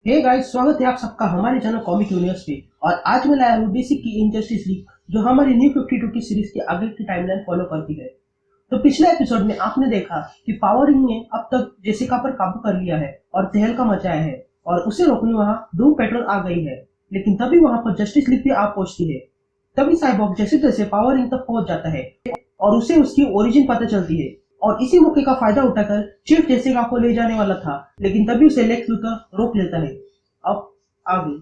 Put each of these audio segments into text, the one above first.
Hey guys, स्वागत है आप सबका हमारे चैनल कॉमिक यूनिवर्स पे। और आज मैं लाया हूँ डीसी की इनजस्टिस लीग, जो हमारी न्यू 52 की सीरीज के आगे की टाइमलाइन फॉलो करती है। तो पिछले एपिसोड में आपने देखा कि पावर रिंग ने अब तक जेसिका पर काबू कर लिया है और तहलका मचाया है, और उसे रोकने वहां डूम पेट्रोल आ गई है। लेकिन तभी वहां पर जस्टिस लीग भी आ पहुंचती है। तभी साइबॉर्ग जैसे तैसे पावर रिंग तक पहुंच जाता है और उसे उसकी ओरिजिन पता चलती है। और इसी मौके का फायदा उठाकर चीफ जेसिका को ले जाने वाला था, लेकिन तभी उसे लेक्स लूथर रोक लेता है। अब आगे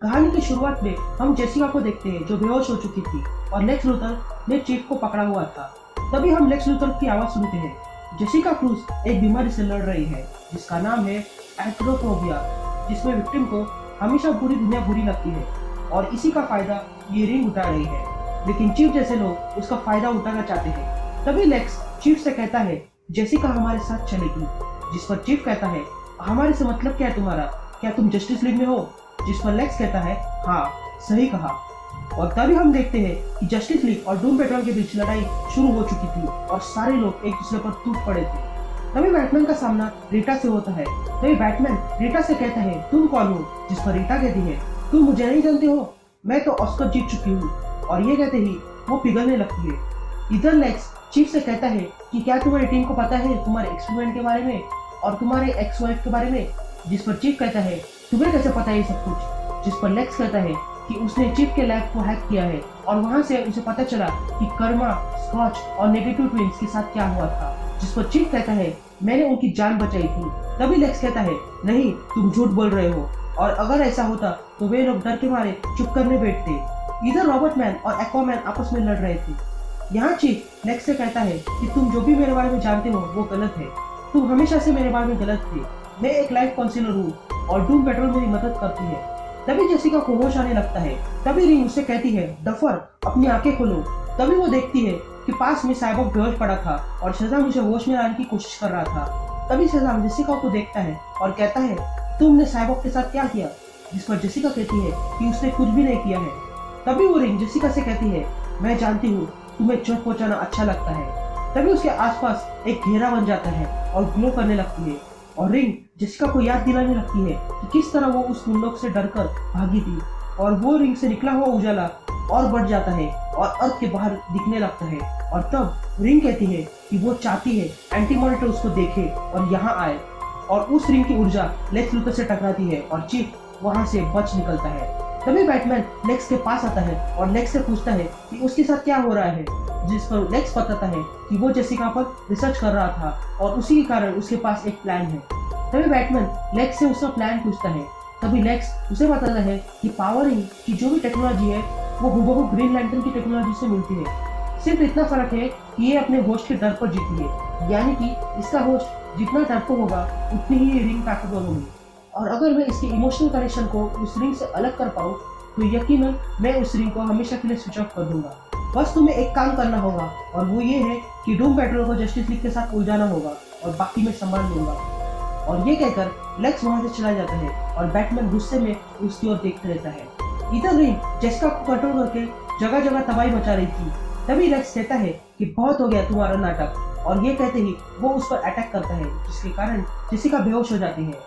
कहानी की शुरुआत में हम जेसिका को देखते हैं, जो बेहोश हो चुकी थी और लेक्स लूथर ने चीफ को पकड़ा हुआ था। तभी हम लेक्स लूथर की आवाज सुनते हैं। जेसिका क्रूज एक बीमारी से लड़ रही है जिसका नाम है एक्रोफोबिया, जिसमें विक्टिम को हमेशा पूरी दुनिया बुरी लगती है, और इसी का फायदा ये रिंग उठा रही है। लेकिन चीफ जैसे लोग उसका फायदा उठाना चाहते हैं। तभी लेक्स चीफ से कहता है जेसिका हमारे साथ चलेगी, जिस पर चीफ कहता है हमारे से मतलब क्या है तुम्हारा, क्या तुम जस्टिस लीग में हो? जिस पर लेक्स कहता है हाँ, सही कहा। और तभी हम देखते हैं कि जस्टिस लीग और डूम पेट्रोल के बीच लड़ाई शुरू हो चुकी थी और सारे लोग एक दूसरे पर टूट पड़े थे। तभी बैटमैन का सामना रीटा से होता है। तभी बैटमैन रीटा से कहता है तुम कौन हो? जिस पर रीटा कहती है तुम मुझे नहीं जानते हो, मैं तो ऑस्कर जीत चुकी हूँ। और ये कहते ही वो पिघलने लगती है। इधर लेक्स चीफ से कहता है कि क्या तुम्हारी टीम को पता है तुम्हारे एक्सपेरिमेंट के बारे में और तुम्हारे एक्स वाइफ के बारे में? जिस पर चीफ कहता है तुम्हें कैसे पता है ये सब कुछ? जिस पर लेक्स कहता है कि उसने चीफ के लैब को हैक किया है और वहां से उसे पता चला कि कर्मा, स्कॉच और नेगेटिव ट्विंस के साथ क्या हुआ था। जिस पर चीफ कहता है मैंने उनकी जान बचाई थी। तभी लेक्स कहता है नहीं, तुम झूठ बोल रहे हो, और अगर ऐसा होता तो वे लोग डर के मारे चुप करने बैठते। इधर रॉबर्ट मैन और एक्वामैन आपस में लड़ रहे थे। यहाँ चीफ लेक्स से कहता है कि तुम जो भी मेरे बारे में जानते हो वो गलत है, तुम हमेशा से मेरे बारे में गलत थे। मैं एक लाइफ काउंसिलर हूँ और डूम पेट्रोल मेरी मदद करती है। तभी जेसिका को होश आने लगता है। तभी रिंग उससे कहती है डफर, अपनी आंखें खोलो। तभी वो देखती है कि पास में साइबॉर्ग बेहोश पड़ा था और शज़ाम उसे होश में लाने की कोशिश कर रहा था। तभी शज़ाम जेसिका को देखता है और कहता है तुमने साइबॉर्ग के साथ क्या किया? जिस पर जेसिका कहती है कि उसने कुछ भी नहीं किया है। तभी वो रिंग जेसिका से कहती है मैं जानती हूँ तुम्हें चोट पहुंचाना अच्छा लगता है। तभी उसके आसपास एक घेरा बन जाता है और ग्लो करने लगती है, और रिंग जेसिका को याद दिलाने लगती है कि किस तरह वो उस गुंडों से डरकर भागी थी। और वो रिंग से निकला हुआ उजाला और बढ़ जाता है और अर्थ के बाहर दिखने लगता है। और तब रिंग कहती है कि वो चाहती है एंटी मॉनिटर उसको देखे और यहाँ आए, और उस रिंग की ऊर्जा लेक्स लूथर से टकराती है और चीफ वहां से बच निकलता है। तभी बैटमैन लेक्स के पास आता है और लेक्स से पूछता है कि उसके साथ क्या हो रहा है। जिस पर लेक्स बताता है कि वो जेसिका पर रिसर्च कर रहा था और उसी के कारण उसके पास एक प्लान है। तभी बैटमैन लेक्स से उसका प्लान पूछता है। तभी लेक्स उसे बताता है कि पावर रिंग की जो भी टेक्नोलॉजी है वो हुबहू ग्रीन लैंटर्न की टेक्नोलॉजी से मिलती है। सिर्फ इतना फर्क है कि ये अपने होस्ट के डर पर जीती है, यानी कि इसका होस्ट जितना डरपोक होगा उतनी ही रिंग ताकतवर होगी। और अगर मैं इसके इमोशनल कनेक्शन को उस रिंग से अलग कर पाऊँ तो यकीनन मैं उस रिंग को हमेशा के लिए स्विच ऑफ कर दूंगा। बस तुम्हें एक काम करना होगा, और वो ये है कि डूम पेट्रोल को जस्टिस लीग के साथ उलझाना होगा और बाकी मैं संभाल लूंगा। और ये कहकर लेक्स वहां से चला जाता है और बैटमैन गुस्से में उसकी ओर देखते रहता है। इधर रिंग जेसिका को कंट्रोल करके जगह जगह तबाही मचा रही थी। तभी लेक्स कहता है कि बहुत हो गया तुम्हारा नाटक, और ये कहते ही वो उस पर अटैक करता है, जिसके कारण जेसिका बेहोश हो जाती है।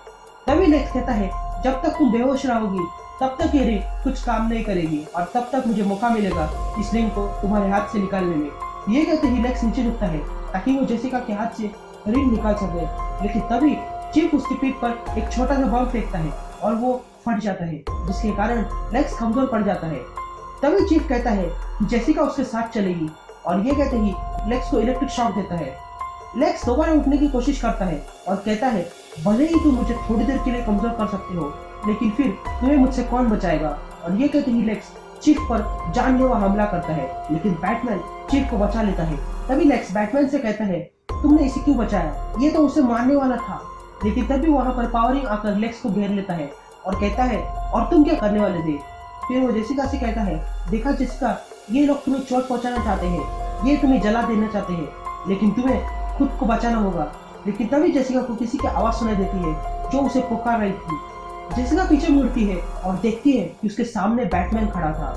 तभी लेक्स कहता है जब तक तुम बेहोश रहोगी तब तक ये रिंग कुछ काम नहीं करेगी, और तब तक मुझे मौका मिलेगा इस रिंग को तुम्हारे हाथ से निकालने में। ये कहते ही लेक्स नीचे झुकता है ताकि वो जेसिका के हाथ से रिंग निकाल सके। लेकिन तभी चीफ उसकी पीठ पर एक छोटा सा बम फेंकता है और वो फट जाता है, जिसके कारण लेक्स कमजोर पड़ जाता है। तभी चीफ कहता है कि जेसिका उसके साथ चलेगी, और ये कहते ही लेक्स को इलेक्ट्रिक शॉक देता है। लेक्स दोबारा उठने की कोशिश करता है और कहता है भले ही तुम मुझे थोड़ी देर के लिए कमजोर कर सकते हो, लेकिन फिर तुम्हें मुझसे कौन बचाएगा? और ये कहते ही लेक्स चीफ पर जानलेवा हमला करता है, लेकिन बैटमैन चीफ को बचा लेता है। तभी लेक्स बैटमैन से कहता है तुमने इसे क्यों बचाया? ये तो उसे मारने वाला था। लेकिन तभी वहां पर पावरिंग आकर लेक्स को घेर लेता है और कहता है और तुम क्या करने वाले थे? फिर वो जेसिका से कहता है देखा जेसिका, ये लोग तुम्हें चोट पहुंचाना चाहते हैं, ये तुम्हें जला देना चाहते हैं, लेकिन तुम्हें खुद को बचाना होगा। लेकिन तभी जेसिका को किसी की आवाज सुनाई देती है जो उसे पुकार रही थी। जेसिका पीछे मुड़ती है और देखती है कि उसके सामने बैटमैन खड़ा था।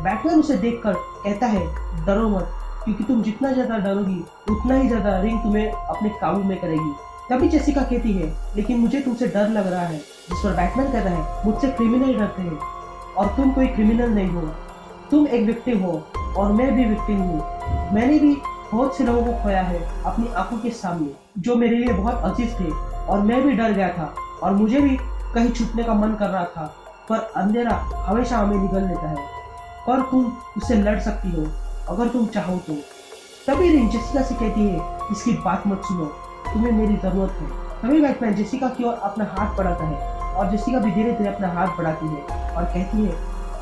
बैटमैन उसे देखकर कहता है, डरो मत, क्योंकि तुम जितना ज्यादा डरोगी उतना ही ज्यादा रिंग तुम्हें अपने काबू में करेगी। तभी जेसिका कहती है, लेकिन मुझे तुमसे डर लग रहा है। जिस पर बैटमैन कहता है, मुझसे क्रिमिनल डरते हैं और तुम कोई क्रिमिनल नहीं हो, तुम एक विक्टिम हो और मैं भी विक्टिम हूँ। मैंने भी बहुत से लोगों को खोया है अपनी आंखों के सामने, जो मेरे लिए बहुत अजीज थे, और मैं भी डर गया था और मुझे भी कहीं छुपने का मन कर रहा था, पर अंधेरा हमेशा हमें निगल लेता है। पर तुम उससे लड़ सकती हो अगर तुम चाहो तो। तभी रिंग जेसिका से कहती है, इसकी बात मत सुनो, तुम्हें मेरी जरूरत है। तभी बैटमैन जेसिका की ओर अपना हाथ बढ़ाता है और जेसिका भी धीरे धीरे अपना हाथ बढ़ाती है और कहती है,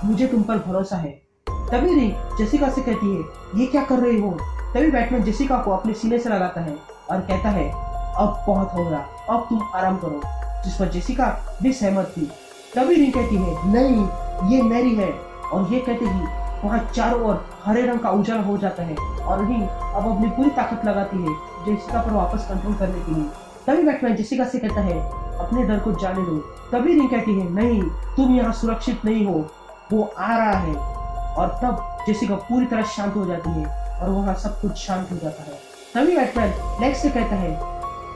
मुझे तुम पर भरोसा है। तभी रिंग जेसिका से कहती है, ये क्या कर रही हो। तभी बैटमैन जेसिका को अपने सीने से लगाता है और कहता है, अब बहुत हो रहा, अब तुम आराम करो। जिस पर जेसिका भी सहमत थी। तभी रिंग कहती है, नहीं ये मेरी है, और ये कहते ही वहाँ चारों ओर हरे रंग का उजाला हो जाता है और रिंग अब अपनी पूरी ताकत लगाती है जेसिका पर वापस कंट्रोल करने के लिए। तभी बैटमैन जेसिका से कहता है, अपने डर को जाने दो। तभी रिंग कहती है, नहीं तुम यहाँ सुरक्षित नहीं हो, वो आ रहा है। और तब जेसिका पूरी तरह शांत हो जाती है और वहाँ सब कुछ शांत हो जाता है। तभी बैटमैन लेक्स से कहता है,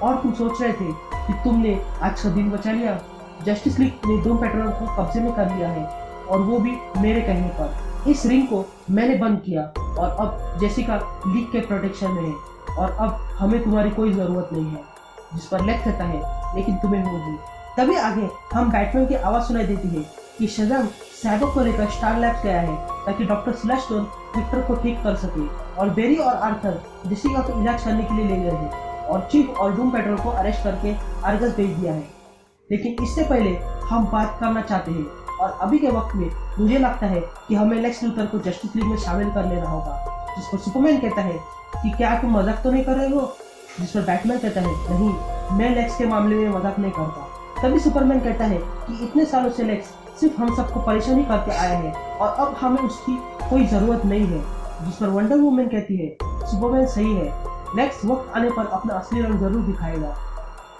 और तुम सोच रहे थे कि तुमने आज का दिन बचा लिया। जस्टिस लीग ने डूम पेट्रोल को कब्जे में कर लिया है, और वो भी मेरे कहने पर। इस रिंग को मैंने बंद किया और अब जेसिका लीग के प्रोटेक्शन में है, और अब हमें तुम्हारी कोई जरूरत नहीं है। जिस पर लेक्स कहता है, लेकिन तुम्हें होगी। तभी आगे हम बैटमैन की आवाज सुनाई देती है कि शज़ाम साइबोर्ग को लेकर स्टार लैब्स गया है ताकि डॉक्टर स्लैशस्टोन विक्टर को ठीक कर सके, और बेरी और आर्थर जेसिका को इलाज करने के लिए ले गए हैं, और चीफ और डूम पेट्रोल को अरेस्ट करके आर्गस भेज दिया है। लेकिन इससे पहले हम बात करना चाहते हैं, और अभी के वक्त में मुझे लगता है कि हमें लेक्स लूथर को जस्टिस लीग में शामिल कर लेना होगा। जिस पर सुपरमैन कहता है कि क्या तुम मजाक तो नहीं कर रहे हो। जिस पर बैटमैन कहता है, नहीं मैं लेक्स के मामले में मजाक नहीं करता। तभी सुपरमैन कहता है कि इतने सालों से लेक्स सिर्फ हम सबको परेशानी करके आया है और अब हमें उसकी कोई जरूरत नहीं है। जिस पर वंडर वुमन कहती है, सुपरमैन सही है, लेक्स वक्त आने पर अपना असली रंग जरूर दिखाएगा।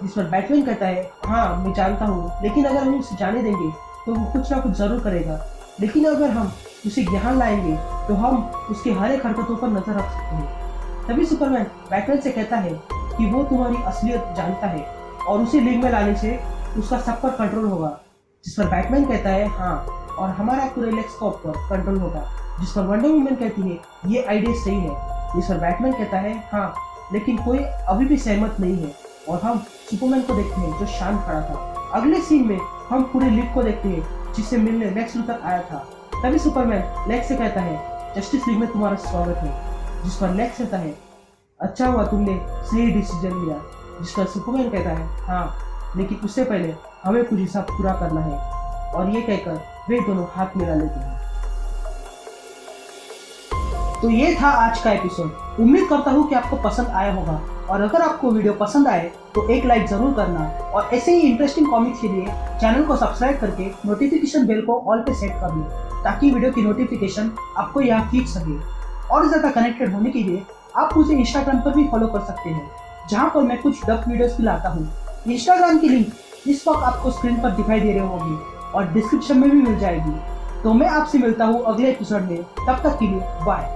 जिस पर बैटमैन कहता है, हाँ मैं जानता हूँ, लेकिन अगर हम उसे जाने देंगे तो वो कुछ ना कुछ जरूर करेगा, लेकिन अगर हम उसे यहाँ लाएंगे तो हम उसके हर एक हरकतों पर नजर रख सकते हैं। तभी सुपरमैन बैटमैन से कहता है कि वो तुम्हारी असलियत जानता है और उसे लीग में लाने से उसका सब पर कंट्रोल होगा। जिस पर बैटमैन कहता है, हाँ, और हमारा पूरे लेक्स का पर कंट्रोल होगा। जिस पर वंडर वुमन कहती है, ये आइडिया सही है। जिस पर बैटमैन कहता है, हाँ, लेकिन कोई अभी भी सहमत नहीं है, और हम सुपरमैन को देखते हैं जो शांत खड़ा था। अगले सीन में हम पूरे लीग को देखते हैं जिससे मिलने लेक्स लूथर आया था। तभी सुपरमैन लेक्स से कहता है, जस्टिस लीग में तुम्हारा स्वागत है। जिस पर लेक्स कहता है, अच्छा हुआ तुमने सही डिसीजन लिया। जिस पर सुपरमैन कहता है, हाँ, लेकिन उससे पहले हमें कुछ हिसाब पूरा करना है, और ये कहकर वे दोनों हाथ मिला लेते हैं। तो ये था आज का एपिसोड। उम्मीद करता हूँ कि आपको पसंद आया होगा, और अगर आपको वीडियो पसंद आए तो एक लाइक जरूर करना, और ऐसे ही इंटरेस्टिंग कॉमिक्स के लिए चैनल को सब्सक्राइब करके नोटिफिकेशन बेल को ऑल पे सेट कर लें, ताकि वीडियो की नोटिफिकेशन आपको यहाँ खींच सके। और ज़्यादा कनेक्टेड होने के लिए आप मुझे इंस्टाग्राम पर भी फॉलो कर सकते हैं, जहाँ पर मैं कुछ डब वीडियोस भी लाता हूँ। इंस्टाग्राम की लिंक इस वक्त आपको स्क्रीन पर दिखाई दे रही होगी और डिस्क्रिप्शन में भी मिल जाएगी। तो मैं आपसे मिलता हूँ अगले एपिसोड में, तब तक के लिए बाय।